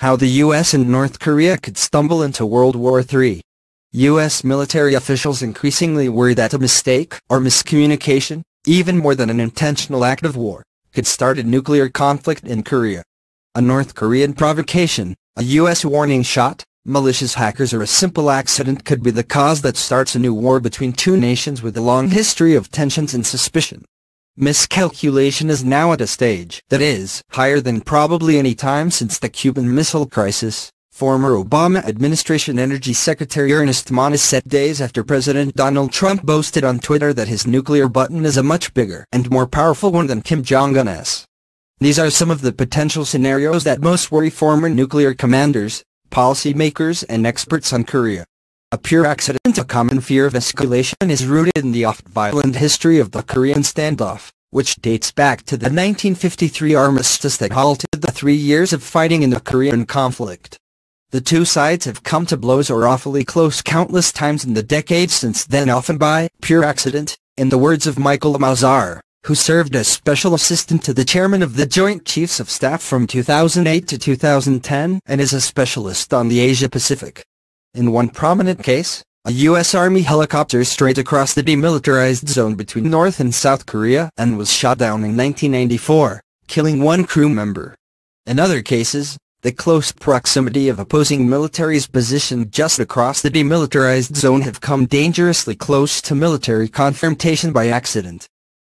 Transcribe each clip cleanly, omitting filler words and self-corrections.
How the U.S. and North Korea could stumble into World War III. U.S. military officials increasingly worry that a mistake or miscommunication, even more than an intentional act of war, could start a nuclear conflict in Korea. A North Korean provocation, a U.S. warning shot, malicious hackers, or a simple accident could be the cause that starts a new war between two nations with a long history of tensions and suspicion. Miscalculation is now at a stage that is higher than probably any time since the Cuban Missile Crisis, former Obama administration Energy Secretary Ernest Moniz said days after President Donald Trump boasted on Twitter that his nuclear button is a much bigger and more powerful one than Kim Jong-un's. These are some of the potential scenarios that most worry former nuclear commanders, policymakers, and experts on Korea. A pure accident. A common fear of escalation is rooted in the oft-violent history of the Korean standoff, which dates back to the 1953 armistice that halted the 3 years of fighting in the Korean conflict. The two sides have come to blows or awfully close countless times in the decades since then, often by pure accident, in the words of Michael Mazar, who served as special assistant to the chairman of the Joint Chiefs of Staff from 2008 to 2010 and is a specialist on the Asia-Pacific. In one prominent case, a U.S. Army helicopter strayed across the demilitarized zone between North and South Korea and was shot down in 1994, killing one crew member. In other cases, the close proximity of opposing militaries positioned just across the demilitarized zone have come dangerously close to military confrontation by accident.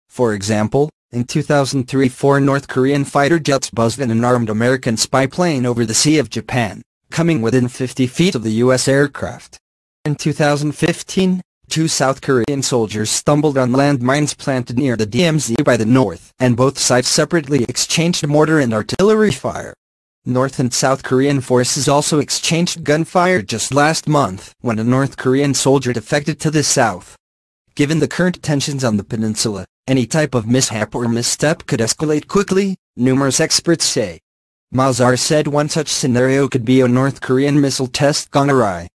For example, in 2003 4 North Korean fighter jets buzzed in an armed American spy plane over the Sea of Japan, coming within 50 feet of the U.S. aircraft. In 2015, 2 South Korean soldiers stumbled on landmines planted near the DMZ by the North, and both sides separately exchanged mortar and artillery fire. North and South Korean forces also exchanged gunfire just last month when a North Korean soldier defected to the South. Given the current tensions on the peninsula, any type of mishap or misstep could escalate quickly, numerous experts say. Mazar said one such scenario could be a North Korean missile test gone awry.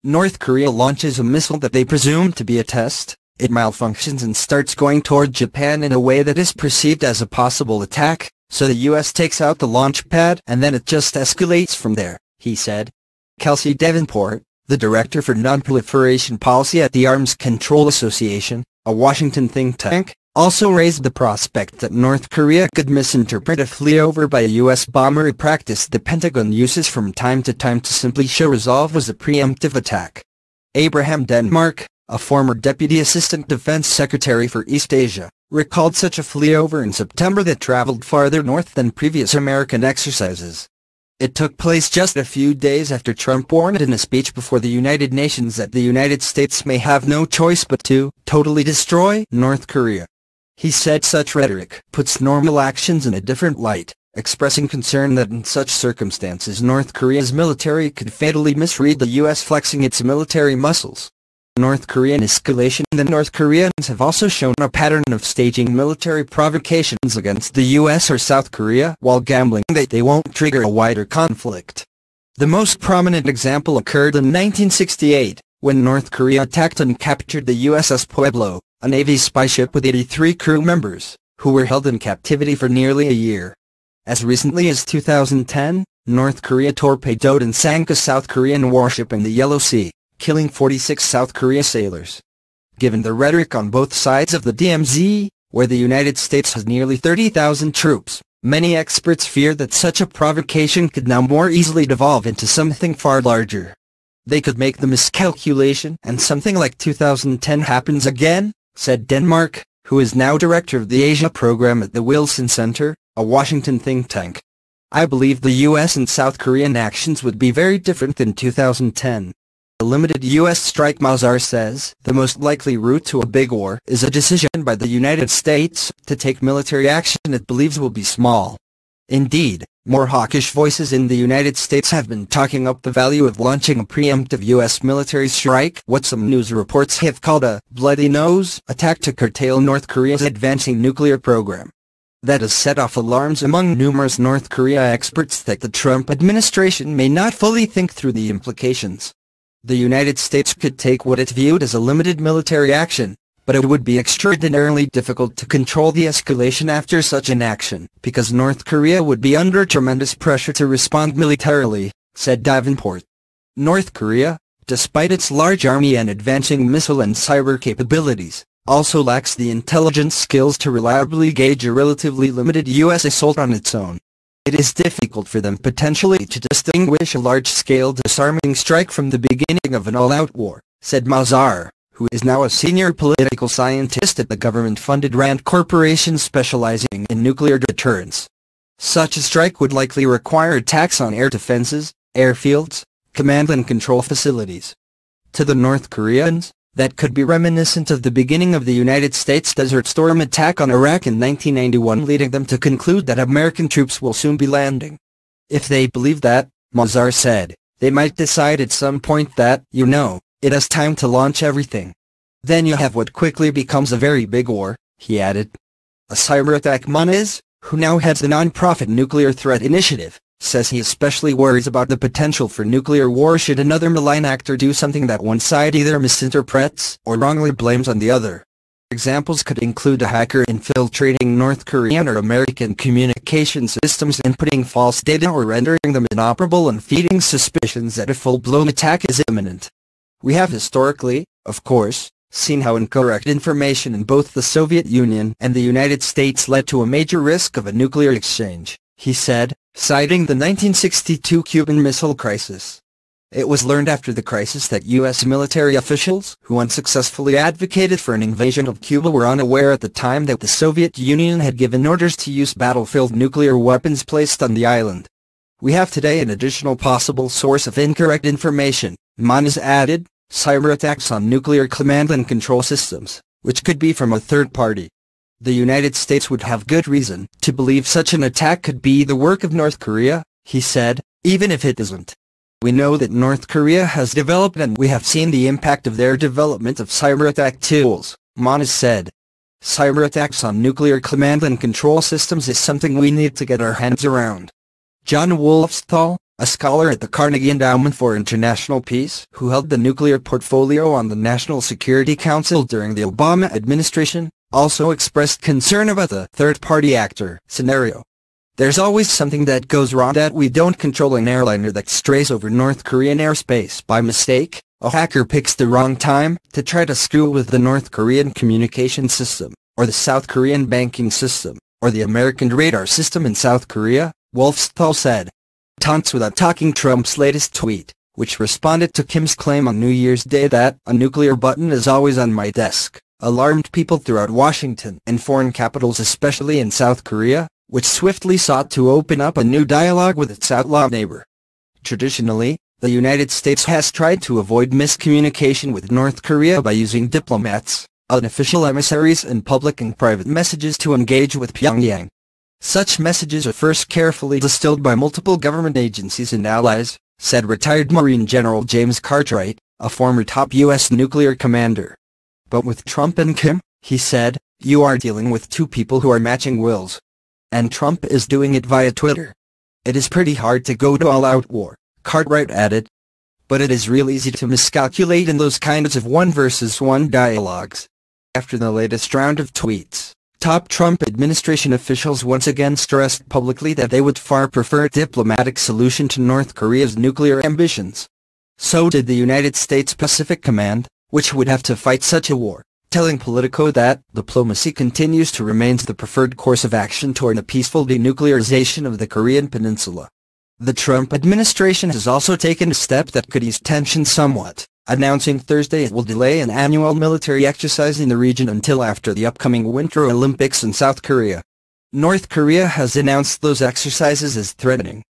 North Korea launches a missile that they presume to be a test, it malfunctions and starts going toward Japan in a way that is perceived as a possible attack, so the U.S. takes out the launch pad and then it just escalates from there, he said. Kelsey Davenport, the director for non-proliferation policy at the Arms Control Association, a Washington think tank, also raised the prospect that North Korea could misinterpret a flyover by a U.S. bomber, a practice the Pentagon uses from time to time to simply show resolve was a preemptive attack. Abraham Denmark, a former Deputy Assistant Defense Secretary for East Asia, recalled such a flyover in September that traveled farther north than previous American exercises. It took place just a few days after Trump warned in a speech before the United Nations that the United States may have no choice but to totally destroy North Korea. He said such rhetoric puts normal actions in a different light, expressing concern that in such circumstances North Korea's military could fatally misread the U.S. flexing its military muscles. North Korean escalation. The North Koreans have also shown a pattern of staging military provocations against the U.S. or South Korea while gambling that they won't trigger a wider conflict. The most prominent example occurred in 1968, when North Korea attacked and captured the USS Pueblo, a Navy spy ship with 83 crew members, who were held in captivity for nearly a year. As recently as 2010, North Korea torpedoed and sank a South Korean warship in the Yellow Sea, killing 46 South Korea sailors. Given the rhetoric on both sides of the DMZ, where the United States has nearly 30,000 troops, many experts fear that such a provocation could now more easily devolve into something far larger. They could make the miscalculation and something like 2010 happens again, said Denmark, who is now director of the Asia program at the Wilson Center, a Washington think tank. I believe the U.S. and South Korean actions would be very different than 2010. A limited U.S. strike. Mazar says the most likely route to a big war is a decision by the United States to take military action it believes will be small. Indeed, more hawkish voices in the United States have been talking up the value of launching a preemptive U.S. military strike, what some news reports have called a bloody nose attack to curtail North Korea's advancing nuclear program. That has set off alarms among numerous North Korea experts that the Trump administration may not fully think through the implications. The United States could take what it viewed as a limited military action, But it would be extraordinarily difficult to control the escalation after such an action, because North Korea would be under tremendous pressure to respond militarily, said Davenport. North Korea, despite its large army and advancing missile and cyber capabilities, also lacks the intelligence skills to reliably gauge a relatively limited U.S. assault on its own. It is difficult for them potentially to distinguish a large-scale disarming strike from the beginning of an all-out war, said Mazar, who is now a senior political scientist at the government-funded RAND Corporation specializing in nuclear deterrence. Such a strike would likely require attacks on air defenses, airfields, command and control facilities. To the North Koreans, that could be reminiscent of the beginning of the United States Desert Storm attack on Iraq in 1991, leading them to conclude that American troops will soon be landing. If they believe that, Mazar said, they might decide at some point that, it is time to launch everything. Then you have what quickly becomes a very big war, he added. A cyber attack. Moniz, who now heads the non-profit Nuclear Threat Initiative, says he especially worries about the potential for nuclear war should another malign actor do something that one side either misinterprets or wrongly blames on the other. Examples could include a hacker infiltrating North Korean or American communication systems, inputting false data or rendering them inoperable, and feeding suspicions that a full-blown attack is imminent. We have historically, of course, seen how incorrect information in both the Soviet Union and the United States led to a major risk of a nuclear exchange, he said, citing the 1962 Cuban Missile Crisis. It was learned after the crisis that U.S. military officials who unsuccessfully advocated for an invasion of Cuba were unaware at the time that the Soviet Union had given orders to use battlefield nuclear weapons placed on the island. We have today an additional possible source of incorrect information, Moniz added, cyber attacks on nuclear command and control systems, which could be from a third party. The United States would have good reason to believe such an attack could be the work of North Korea, he said, even if it isn't. We know that North Korea has developed and we have seen the impact of their development of cyber attack tools, Moniz said. Cyber attacks on nuclear command and control systems is something we need to get our hands around. John Wolfsthal, a scholar at the Carnegie Endowment for International Peace who held the nuclear portfolio on the National Security Council during the Obama administration, also expressed concern about the third-party actor scenario. There's always something that goes wrong that we don't control. An airliner that strays over North Korean airspace by mistake, a hacker picks the wrong time to try to screw with the North Korean communication system, or the South Korean banking system, or the American radar system in South Korea, Wolfsthal said. Taunts without talking. Trump's latest tweet, which responded to Kim's claim on New Year's Day that a nuclear button is always on my desk, alarmed people throughout Washington and foreign capitals, especially in South Korea, which swiftly sought to open up a new dialogue with its outlaw neighbor. Traditionally, the United States has tried to avoid miscommunication with North Korea by using diplomats, unofficial emissaries and public and private messages to engage with Pyongyang. Such messages are first carefully distilled by multiple government agencies and allies, said retired Marine General James Cartwright, a former top U.S. nuclear commander. But with Trump and Kim, he said, you are dealing with two people who are matching wills. And Trump is doing it via Twitter. It is pretty hard to go to all-out war, Cartwright added. But it is real easy to miscalculate in those kinds of one-versus-one dialogues. After the latest round of tweets, top Trump administration officials once again stressed publicly that they would far prefer a diplomatic solution to North Korea's nuclear ambitions. So did the United States Pacific Command, which would have to fight such a war, telling Politico that diplomacy continues to remain the preferred course of action toward a peaceful denuclearization of the Korean peninsula. The Trump administration has also taken a step that could ease tension somewhat, announcing Thursday it will delay an annual military exercise in the region until after the upcoming Winter Olympics in South Korea. North Korea has denounced those exercises as threatening.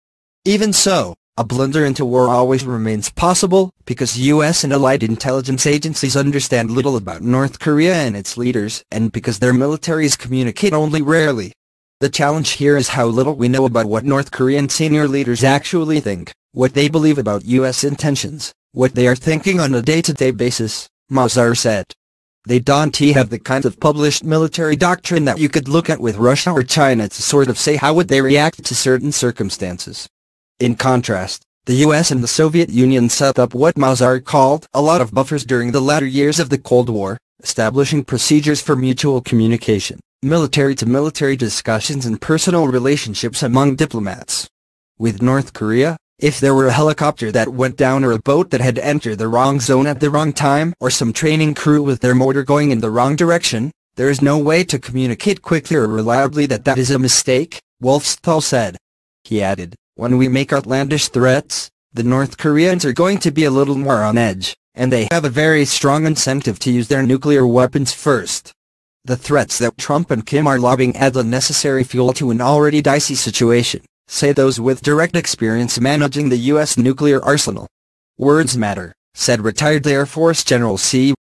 Even so, a blunder into war always remains possible, because U.S. and allied intelligence agencies understand little about North Korea and its leaders, and because their militaries communicate only rarely. The challenge here is how little we know about what North Korean senior leaders actually think, what they believe about U.S. intentions, what they are thinking on a day-to-day basis, Mazar said. They don't have the kind of published military doctrine that you could look at with Russia or China to sort of say how would they react to certain circumstances. In contrast, the US and the Soviet Union set up what Mazar called a lot of buffers during the latter years of the Cold War, establishing procedures for mutual communication, military-to-military discussions and personal relationships among diplomats. With North Korea, if there were a helicopter that went down or a boat that had entered the wrong zone at the wrong time or some training crew with their motor going in the wrong direction, there is no way to communicate quickly or reliably that is a mistake, Wolfsthal said. He added, when we make outlandish threats, the North Koreans are going to be a little more on edge, and they have a very strong incentive to use their nuclear weapons first. The threats that Trump and Kim are lobbing add the necessary fuel to an already dicey situation, say those with direct experience managing the U.S. nuclear arsenal. Words matter, said retired Air Force General C.